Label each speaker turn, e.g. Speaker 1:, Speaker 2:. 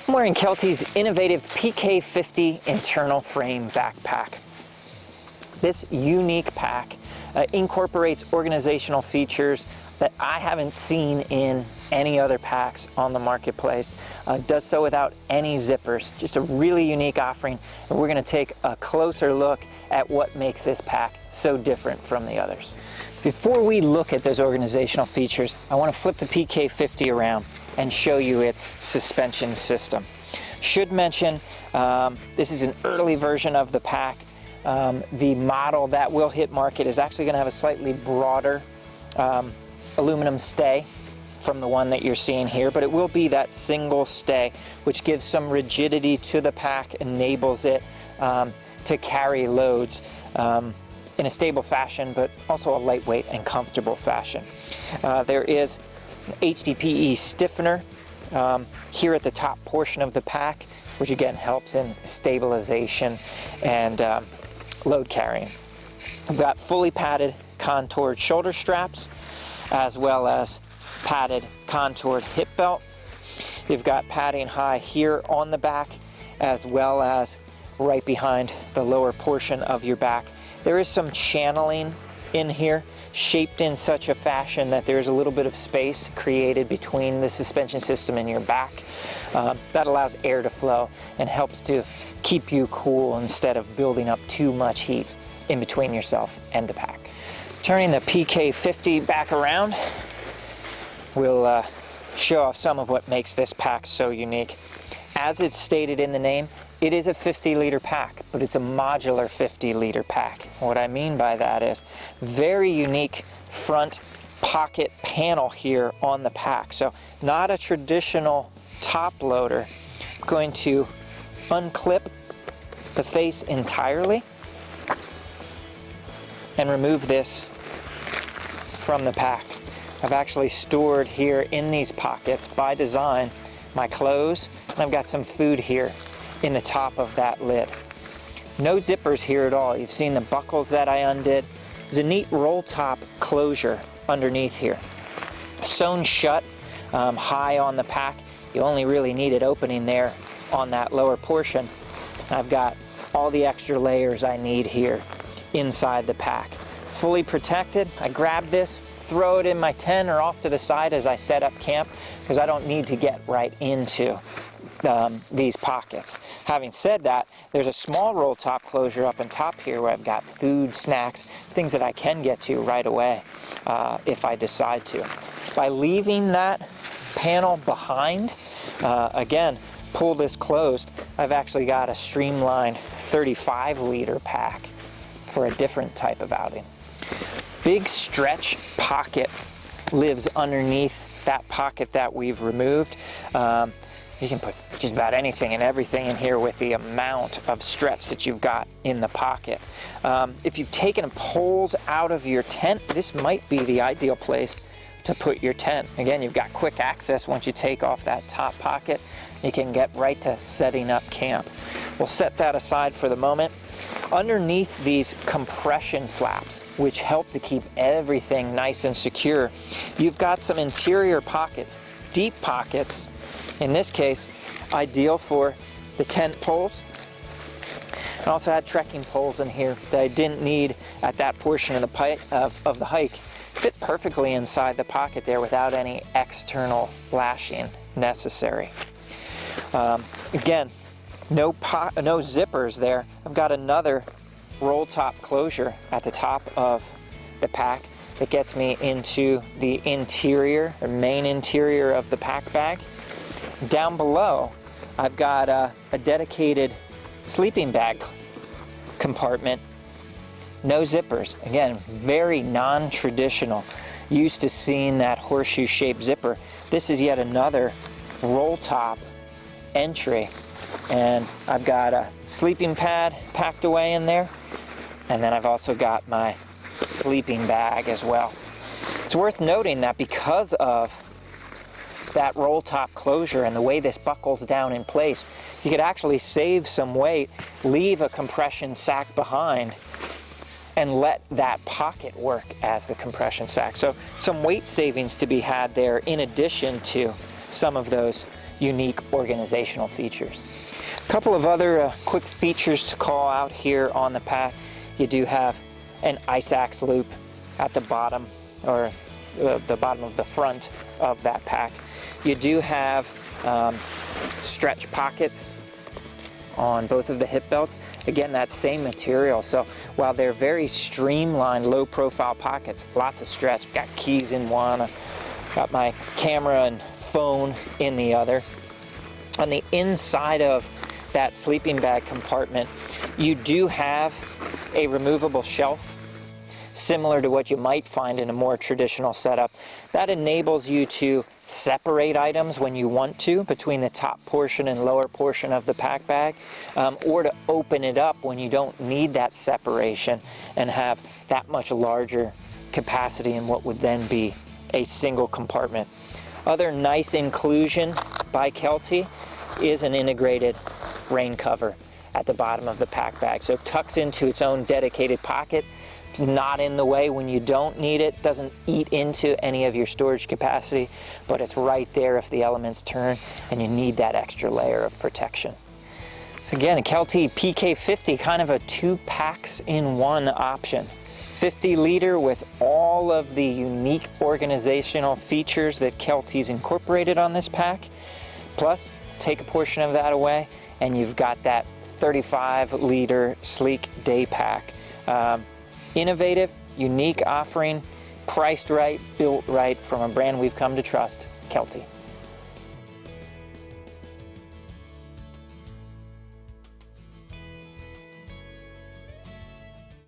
Speaker 1: I'm wearing Kelty's innovative PK50 internal frame backpack. This unique pack incorporates organizational features that I haven't seen in any other packs on the marketplace. Does so without any zippers. Just a really unique offering, and we're going to take a closer look at what makes this pack so different from the others. Before we look at those organizational features, I want to flip the PK50 around and show you its suspension system. Should mention, this is an early version of the pack. The model that will hit market is actually going to have a slightly broader aluminum stay from the one that you're seeing here, but it will be that single stay, which gives some rigidity to the pack, enables it to carry loads in a stable fashion, but also a lightweight and comfortable fashion. There is HDPE stiffener here at the top portion of the pack, which again helps in stabilization and load carrying. We've got fully padded contoured shoulder straps, as well as padded contoured hip belt. You've got padding high here on the back, as well as right behind the lower portion of your back. There is some channeling in here, shaped in such a fashion that there's a little bit of space created between the suspension system and your back. That allows air to flow and helps to keep you cool instead of building up too much heat in between yourself and the pack. Turning the PK50 back around, we'll show off some of what makes this pack so unique. As it's stated in the name, it is a 50-liter pack, but it's a modular 50-liter pack. What I mean by that is very unique front pocket panel here on the pack. So not a traditional top loader. I'm going to unclip the face entirely and remove this from the pack. I've actually stored here in these pockets by design my clothes, and I've got some food here in the top of that lid. No zippers here at all. You've seen the buckles that I undid. There's a neat roll top closure underneath here. Sewn shut high on the pack. You only really need it opening there on that lower portion. I've got all the extra layers I need here inside the pack. Fully protected. I grab this, throw it in my tent or off to the side as I set up camp, because I don't need to get right into these pockets. Having said that, there's a small roll top closure up on top here where I've got food, snacks, things that I can get to right away if I decide to. By leaving that panel behind, again, pull this closed, I've actually got a streamlined 35-liter pack for a different type of outing. Big stretch pocket lives underneath that pocket that we've removed. You can put just about anything and everything in here with the amount of stretch that you've got in the pocket. If you've taken poles out of your tent, this might be the ideal place to put your tent. Again, you've got quick access once you take off that top pocket. You can get right to setting up camp. We'll set that aside for the moment. Underneath these compression flaps, which help to keep everything nice and secure, you've got some interior pockets, deep pockets. In this case, ideal for the tent poles. I also had trekking poles in here that I didn't need at that portion of the hike. Fit perfectly inside the pocket there without any external lashing necessary. Again, no zippers there. I've got another roll top closure at the top of the pack that gets me into the interior, or main interior of the pack bag. Down below, I've got a dedicated sleeping bag compartment. No zippers. Again, very non-traditional. Used to seeing that horseshoe-shaped zipper. This is yet another roll top entry. And I've got a sleeping pad packed away in there. And then I've also got my sleeping bag as well. It's worth noting that because of that roll top closure and the way this buckles down in place, you could actually save some weight, leave a compression sack behind, and let that pocket work as the compression sack. So some weight savings to be had there, in addition to some of those unique organizational features. A couple of other quick features to call out here on the pack. You do have an ice axe loop at the bottom, or the bottom of the front of that pack. You do have stretch pockets on both of the hip belts. Again, that same material, so while they're very streamlined, low profile pockets, lots of stretch. Got keys in one, got my camera and phone in the other. On the inside of that sleeping bag compartment, you do have a removable shelf, similar to what you might find in a more traditional setup. That enables you to separate items when you want to between the top portion and lower portion of the pack bag, or to open it up when you don't need that separation and have that much larger capacity in what would then be a single compartment. Other nice inclusion by Kelty is an integrated rain cover at the bottom of the pack bag. So it tucks into its own dedicated pocket. It's not in the way when you don't need it, doesn't eat into any of your storage capacity, but it's right there if the elements turn and you need that extra layer of protection. So again, a Kelty PK50, kind of a 2 packs in 1 option. 50 liter with all of the unique organizational features that Kelty's incorporated on this pack. Plus, take a portion of that away and you've got that 35 liter sleek day pack. Innovative, unique offering, priced right, built right, from a brand we've come to trust, Kelty.